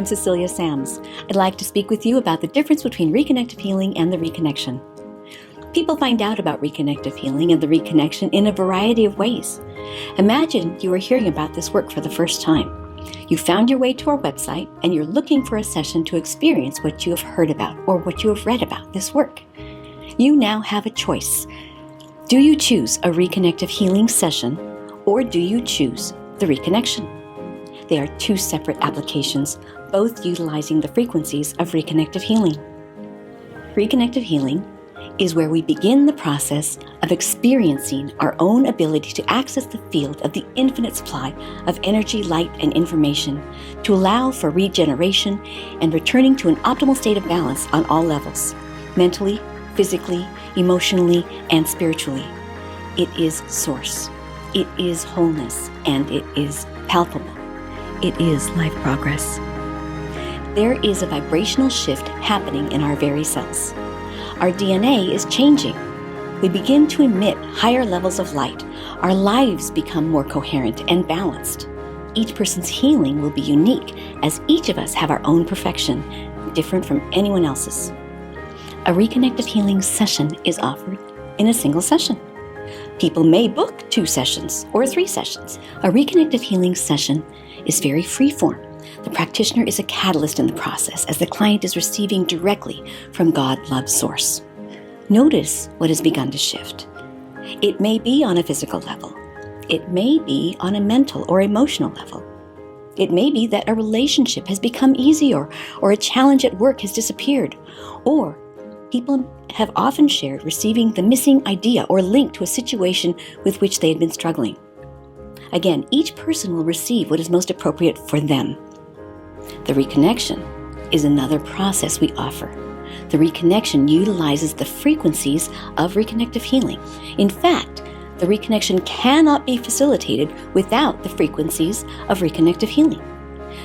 I'm Cecilia Sams. I'd like to speak with you about the difference between reconnective healing and the reconnection. People find out about reconnective healing and the reconnection in a variety of ways. Imagine you are hearing about this work for the first time. You found your way to our website and you're looking for a session to experience what you have heard about or what you have read about this work. You now have a choice. Do you choose a reconnective healing session or do you choose the reconnection? They are two separate applications, both utilizing the frequencies of reconnective healing. Reconnective healing is where we begin the process of experiencing our own ability to access the field of the infinite supply of energy, light, and information to allow for regeneration and returning to an optimal state of balance on all levels, mentally, physically, emotionally, and spiritually. It is source. It is wholeness, and it is palpable. It is life progress. There is a vibrational shift happening in our very cells. Our DNA is changing. We begin to emit higher levels of light. Our lives become more coherent and balanced. Each person's healing will be unique, as each of us have our own perfection, different from anyone else's. A reconnective healing session is offered in a single session. People may book 2 sessions or 3 sessions. A reconnective healing session is very free-form. The practitioner is a catalyst in the process as the client is receiving directly from God, love, source. Notice what has begun to shift. It may be on a physical level. It may be on a mental or emotional level. It may be that a relationship has become easier or a challenge at work has disappeared. Or people have often shared receiving the missing idea or link to a situation with which they had been struggling. Again, each person will receive what is most appropriate for them. The reconnection is another process we offer. The reconnection utilizes the frequencies of reconnective healing. In fact, the reconnection cannot be facilitated without the frequencies of reconnective healing.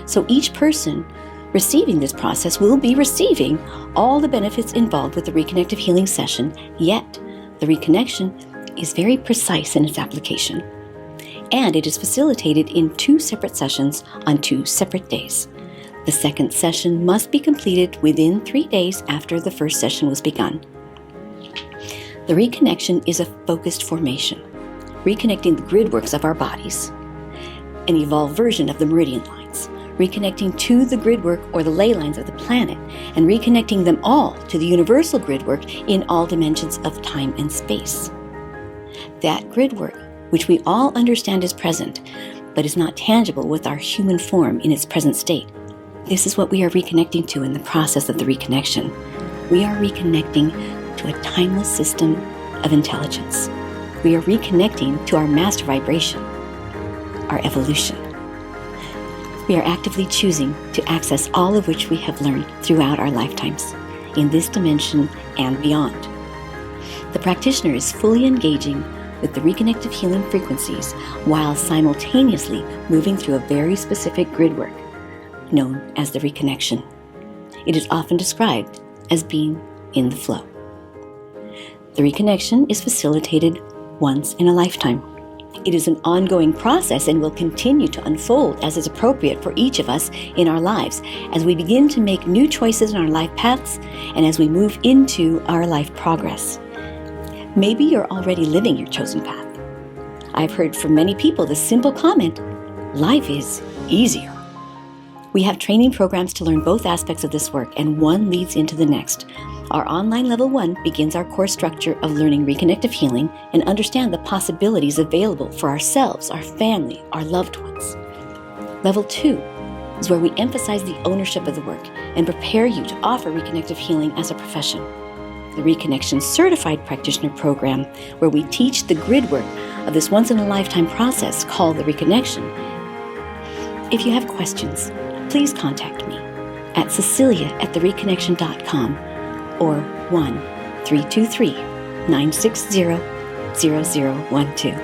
So each person receiving this process will be receiving all the benefits involved with the reconnective healing session, yet the reconnection is very precise in its application. And it is facilitated in 2 separate sessions on 2 separate days. The second session must be completed within 3 days after the first session was begun. The reconnection is a focused formation, reconnecting the grid works of our bodies, an evolved version of the meridian lines, reconnecting to the grid work or the ley lines of the planet, and reconnecting them all to the universal grid work in all dimensions of time and space. That grid work, which we all understand is present, but is not tangible with our human form in its present state. This is what we are reconnecting to in the process of the reconnection. We are reconnecting to a timeless system of intelligence. We are reconnecting to our master vibration, our evolution. We are actively choosing to access all of which we have learned throughout our lifetimes, in this dimension and beyond. The practitioner is fully engaging with the reconnective healing frequencies while simultaneously moving through a very specific grid work, known as the reconnection. It is often described as being in the flow. The reconnection is facilitated once in a lifetime. It is an ongoing process and will continue to unfold as is appropriate for each of us in our lives as we begin to make new choices in our life paths and as we move into our life progress. Maybe you're already living your chosen path. I've heard from many people the simple comment, life is easier. We have training programs to learn both aspects of this work, and one leads into the next. Our online Level 1 begins our core structure of learning reconnective healing and understand the possibilities available for ourselves, our family, our loved ones. Level 2 is where we emphasize the ownership of the work and prepare you to offer reconnective healing as a profession. The Reconnection Certified Practitioner Program, where we teach the grid work of this once-in-a-lifetime process called the Reconnection. If you have questions, please contact me at cecilia@thereconnection.com or 1-323-960-0012.